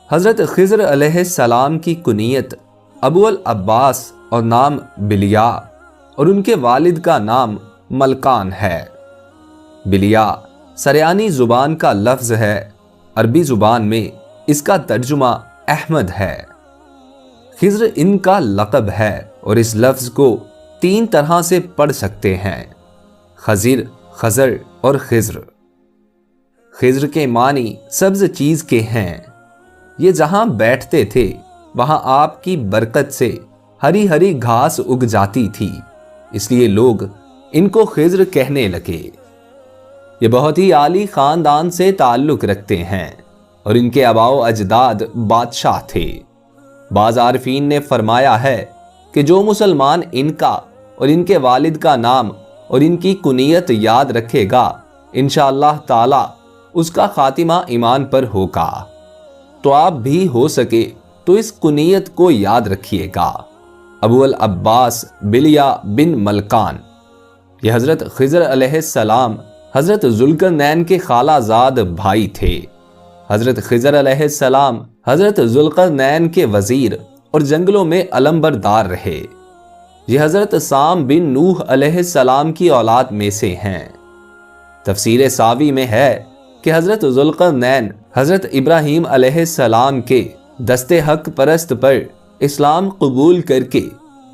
حضرت خضر علیہ السلام کی کنیت ابو العباس اور نام بلیا اور ان کے والد کا نام ملکان ہے۔ بلیا سریانی زبان کا لفظ ہے، عربی زبان میں اس کا ترجمہ احمد ہے۔ خضر ان کا لقب ہے اور اس لفظ کو 3 طرح سے پڑھ سکتے ہیں: خضر، خضر اور خضر۔ خضر کے معنی سبز چیز کے ہیں۔ یہ جہاں بیٹھتے تھے وہاں آپ کی برکت سے ہری ہری گھاس اگ جاتی تھی، اس لیے لوگ ان کو خضر کہنے لگے۔ یہ بہت ہی عالی خاندان سے تعلق رکھتے ہیں اور ان کے آباء و اجداد بادشاہ تھے۔ بعض عارفین نے فرمایا ہے کہ جو مسلمان ان کا اور ان کے والد کا نام اور ان کی کنیت یاد رکھے گا انشاءاللہ تعالی اس کا خاتمہ ایمان پر ہوگا۔ تو آپ بھی ہو سکے تو اس کنیت کو یاد رکھیے گا۔ ابو العباس بلیا بن ملکان، یہ حضرت خضر علیہ السلام حضرت ذوالقرنین کے خالہ زاد بھائی تھے۔ حضرت خضر علیہ السلام حضرت ذوالقرنین کے وزیر اور جنگلوں میں علمبردار رہے۔ یہ حضرت سام بن نوح علیہ السلام کی اولاد میں سے ہیں۔ تفسیر ساوی میں ہے کہ حضرت ذوالقرنین حضرت ابراہیم علیہ السلام کے دست حق پرست پر اسلام قبول کر کے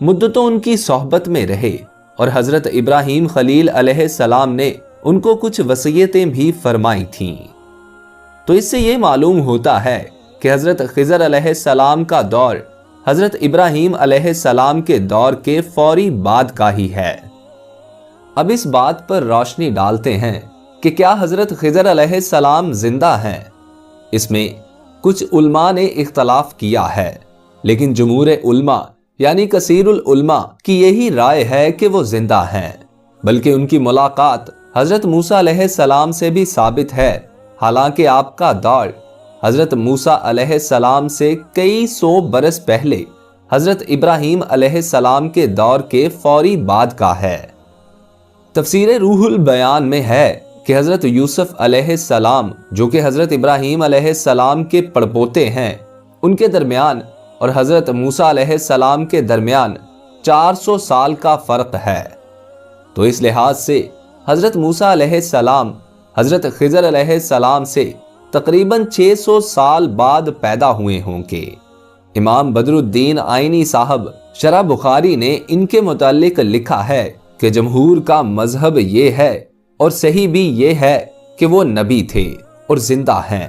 مدتوں ان کی صحبت میں رہے اور حضرت ابراہیم خلیل علیہ السلام نے ان کو کچھ وصیتیں بھی فرمائی تھیں۔ تو اس سے یہ معلوم ہوتا ہے کہ حضرت خضر علیہ السلام کا دور حضرت ابراہیم علیہ السلام کے دور کے فوری بعد کا ہی ہے۔ اب اس بات پر روشنی ڈالتے ہیں کہ کیا حضرت خضر علیہ السلام زندہ ہیں؟ اس میں کچھ علماء نے اختلاف کیا ہے، لیکن جمہور علماء یعنی کثیر العلماء کی یہی رائے ہے کہ وہ زندہ ہیں، بلکہ ان کی ملاقات حضرت موسیٰ علیہ السلام سے بھی ثابت ہے، حالانکہ آپ کا دور حضرت موسیٰ علیہ السلام سے کئی 100 برس پہلے حضرت ابراہیم علیہ السلام کے دور کے فوری بعد کا ہے۔ تفسیر روح البیان میں ہے کہ حضرت یوسف علیہ السلام جو کہ حضرت ابراہیم علیہ السلام کے پڑپوتے ہیں، ان کے درمیان اور حضرت موسیٰ علیہ السلام کے درمیان 400 سال کا فرق ہے۔ تو اس لحاظ سے حضرت موسیٰ علیہ السلام حضرت خضر علیہ السلام سے تقریباً 600 سال بعد پیدا ہوئے ہوں گے۔ امام بدر الدین آئینی صاحب شرح بخاری نے ان کے متعلق لکھا ہے کہ جمہور کا مذہب یہ ہے اور صحیح بھی یہ ہے کہ وہ نبی تھے اور زندہ ہیں۔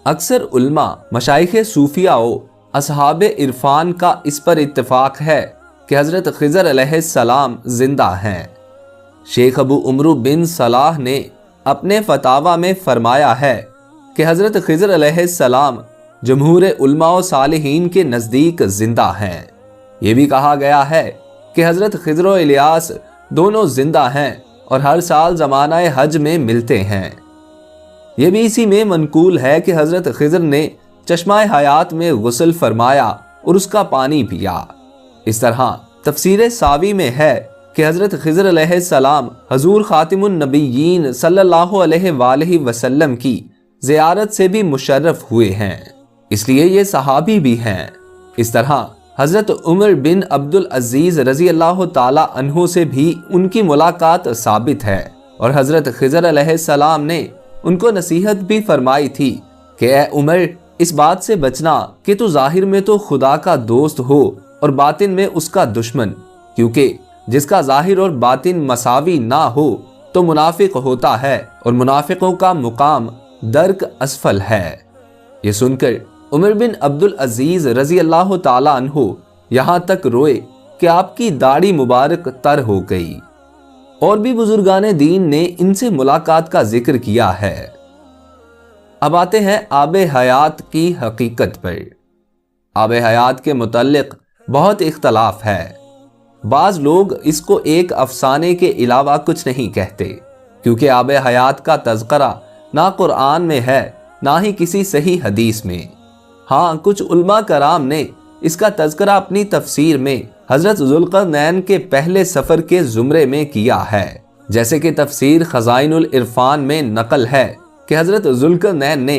اکثر علماء، مشائخ صوفیہ و اصحاب عرفان کا اس پر اتفاق ہے کہ حضرت خضر علیہ السلام زندہ ہیں۔ شیخ ابو عمرو بن صلاح نے اپنے فتاوی میں فرمایا ہے کہ حضرت خضر علیہ السلام جمہور علماء و صالحین کے نزدیک زندہ ہیں۔ یہ بھی کہا گیا ہے کہ حضرت خضر و الیاس دونوں زندہ ہیں اور ہر سال زمانہ حج میں ملتے ہیں۔ یہ بھی اسی میں منقول ہے کہ حضرت خضر نے چشمہ حیات میں غسل فرمایا اور اس کا پانی پیا۔ اس طرح تفسیر ساوی میں ہے کہ حضرت خضر علیہ السلام حضور خاتم النبیین صلی اللہ علیہ وآلہ وسلم کی زیارت سے بھی مشرف ہوئے ہیں، اس لیے یہ صحابی بھی ہیں۔ اس طرح حضرت عمر بن عبد العزیز رضی اللہ تعالی عنہ سے بھی ان کی ملاقات ثابت ہے، اور حضرت خضر علیہ السلام نے ان کو نصیحت بھی فرمائی تھی کہ اے عمر، اس بات سے بچنا کہ تو ظاہر میں تو خدا کا دوست ہو اور باطن میں اس کا دشمن، کیونکہ جس کا ظاہر اور باطن مساوی نہ ہو تو منافق ہوتا ہے، اور منافقوں کا مقام درک اسفل ہے۔ یہ سن کر عمر بن عبد العزیز رضی اللہ تعالی عنہ یہاں تک روئے کہ آپ کی داڑھی مبارک تر ہو گئی۔ اور بھی بزرگان دین نے ان سے ملاقات کا ذکر کیا ہے۔ اب آتے ہیں آب حیات کی حقیقت پر۔ آب حیات کے متعلق بہت اختلاف ہے۔ بعض لوگ اس کو ایک افسانے کے علاوہ کچھ نہیں کہتے، کیونکہ آب حیات کا تذکرہ نہ قرآن میں ہے نہ ہی کسی صحیح حدیث میں۔ ہاں، کچھ علماء کرام نے اس کا تذکرہ اپنی تفسیر میں حضرت ذوالقرنین کے پہلے سفر کے زمرے میں کیا ہے، جیسے کہ تفسیر خزائن العرفان میں نقل ہے کہ حضرت ذوالقرنین نے